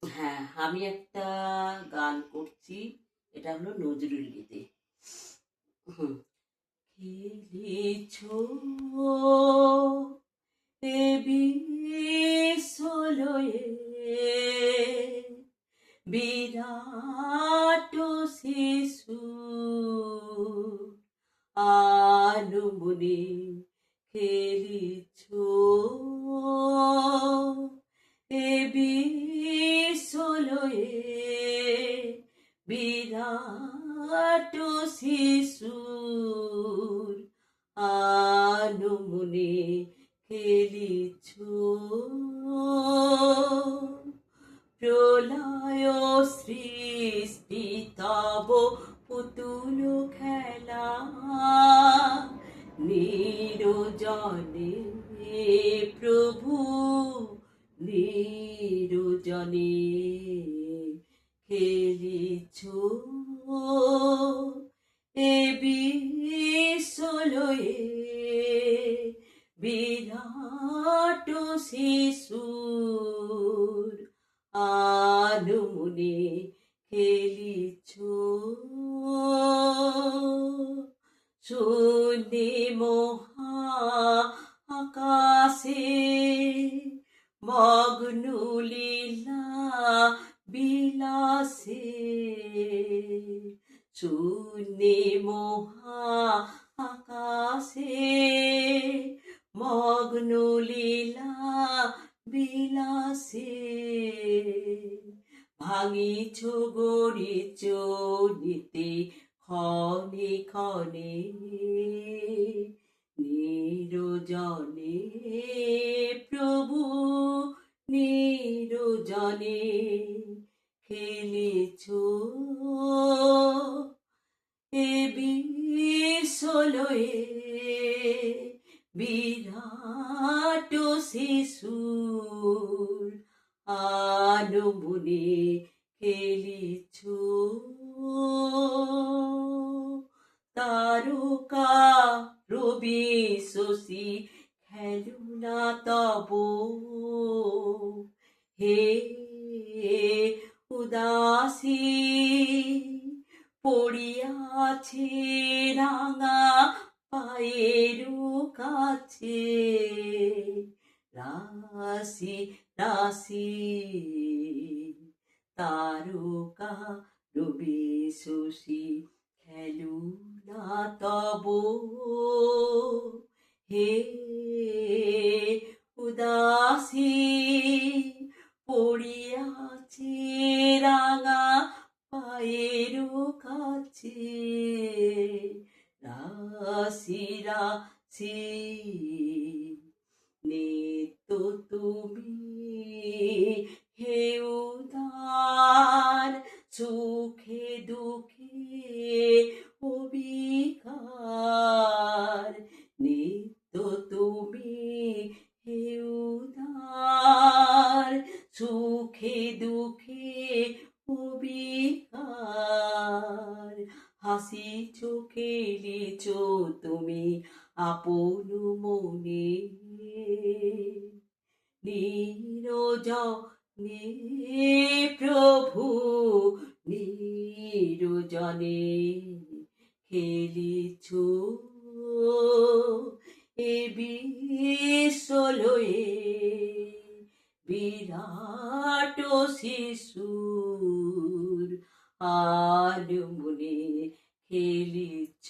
হ্যাঁ, আমি একটা গান করছি। এটা হলো নজরুল গীতি। হুম। খেলেছ এ বিশ্বলয়ে বিরাট শিশু আনুমনে খেলিছ এ বিশ্বলয়ে বিরাট শিশুর আনুমনে খেলিছ প্রলয় সৃষ্টি তব পুতুল খেলা নিরজনে প্রভু নিরজনে খেলিছ এ বিশ্বলয়ে বিরাট শিশুর আনুমনে খেলিছ শূন্যে মহা আকাশে মগ্ন লীলা বিলাসে শূন্যে মহা আকাশে মগ্ন লীলা বিলাসে ভাঙিছ গড়িছ নিতে ক্ষণে ক্ষণে নিরজনে প্রভু নিরজনে খেলিছ এ বিশ্বলয়ে বিরাট শিশুর আনুমনে খেলিছ তারকা রবি শশী খেলুনা তব হে উদাসী পড়িয়াছে রাঙা পায়ের কাছে রাশি রাশি তারকা রবি শশী খেলুনা তব হে উদাসী পড়িয়াছে রাঙা পায়ের কাছে রাশি রাশি নিত্য তুমি হে উদার সুখে দুঃখে অবিকার নিত্য তুমি হে উদার সুখে দুঃখে অবিকার হাসিছ খেলিছ তুমি আপন মনে নিরজনে প্রভু নিরজনে খেলিছ এ বিশ্বলয়ে বিরাট শিশুর আনুমনে খেলিছ।